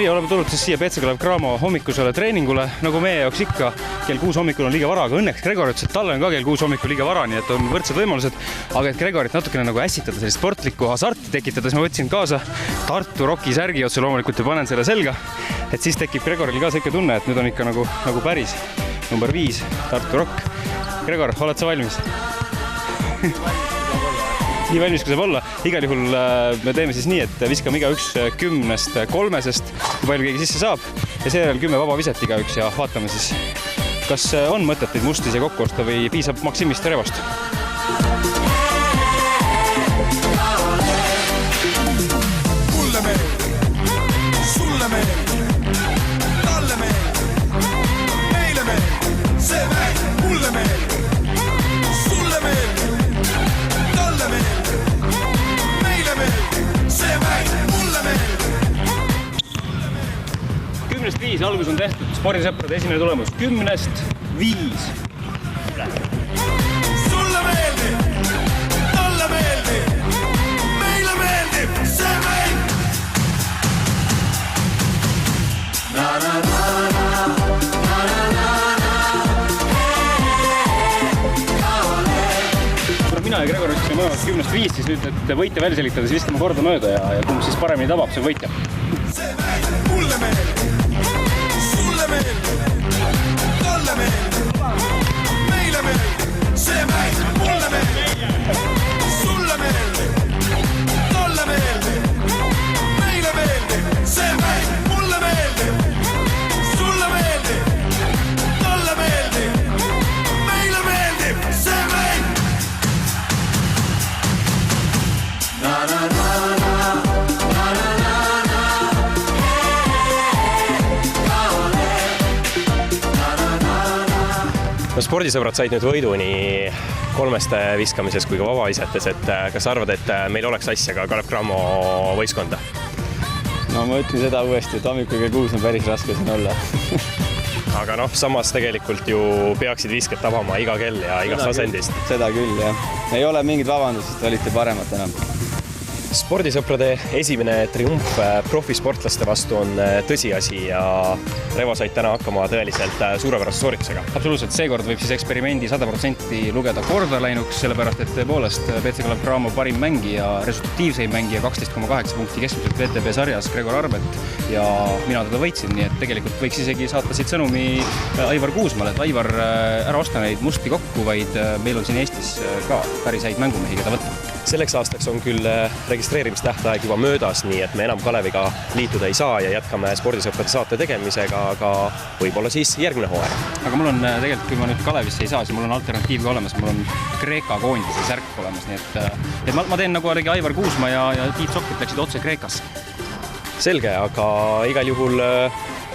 nii, oleme tulnud siis siia BC Kalev Cramo hommikusele treeningule, nagu meie jaoks ikka kell 6 hommikul on liiga vara, aga õnneks Gregor ütles, et talle on ka kell 6 hommikul liiga vara, nii et on võrdsed võimalused, aga et Gregorit natukene nagu ässitada, sellist sportlikku hasarti tekitada, siis ma võtsin kaasa Tartu Rocki särgi otse loomulikult ja panen selle selga, et siis tekib Gregoril ka see ikka tunne, et nüüd on ikka nagu päris number 5 Tartu Rock. Gregor, oled sa valmis? Nii valmis, kui saab olla. Igal juhul me teeme siis nii, et viskame igaüks 10-st 3-sest, kui palju keegi sisse saab, ja seejärel 10 vaba viset igaüks ja vaatame siis, kas on mõtet neid musti siia kokku osta või piisab Maksimist ja Revost. Mulle meeldib, sulle meeldib, talle meeldib, meile meeldib, see meeldib, mulle meeldib, sulle meeldib, talle meeldib, meile meeldib, see meeldib, mulle meeldib. 10-st 5 algus on tehtud, spordisõprade esimene tulemus, 10-st 5. Sulle meeldib, talle meeldib, meile meeldib, see meeldib. Mina ja Gregor ütlesime mõlemad 10-st 5, siis nüüd, et võite välja selgitada, siis viskame korda mööda ja kumb siis paremini tabab, see võitja. See meeldib, mulle meeldib, sulle meeldib, talle meeldib, meile meeldib, see meeldib, mulle meeldib, sulle meeldib, talle meeldib, meile meeldib, see meeldib, mulle meeldib, sulle meeldib, talle meeldib, meile meeldib, see meeldib. No spordisõbrad said nüüd võidu nii 3-ste viskamises kui ka vabavisetes, et kas arvad, et meil oleks asja ka Kalev Cramo võistkonda? No ma ütlen seda uuesti, et hommikul kell 6 on päris raske siin olla. Aga noh, samas tegelikult ju peaksid visket tabama iga kell ja igast asendist. Seda küll, jah. Ei ole mingit vabandust, et olite paremad enam. Spordisõprade esimene triumf profisportlaste vastu on tõsiasi ja Revo said täna hakkama tõeliselt suurepärase sooritusega. Absoluutselt, seekord võib siis eksperimendi 100% lugeda korda läinuks, sellepärast et tõepoolest BC Kalev Cramo parim mängija, resultatiivseim mängija 12,8 punkti keskmiselt VTB sarjas Gregor Arbet ja mina teda võitsin, nii et tegelikult võiks isegi saata siit sõnumi Aivar Kuusmale, et Aivar, ära osta neid musti kokku, vaid meil on siin Eestis ka päris häid mängumehi, keda võtta. Selleks aastaks on küll registreerimistähtaeg juba möödas, nii et me enam Kaleviga liituda ei saa ja jätkame spordisõprade saate tegemisega, aga võib-olla siis järgmine hooaeg. Aga mul on tegelikult, kui ma nüüd Kalevisse ei saa, siis mul on alternatiiv ka olemas, mul on Kreeka koondise särk olemas, nii et ma teen nagu olegi Aivar Kuusma ja Tiit Sokkit läksid otse Kreekasse. Selge, aga igal juhul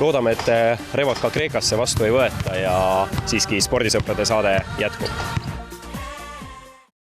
loodame, et Revot ka Kreekasse vastu ei võeta ja siiski spordisõprade saade jätkub.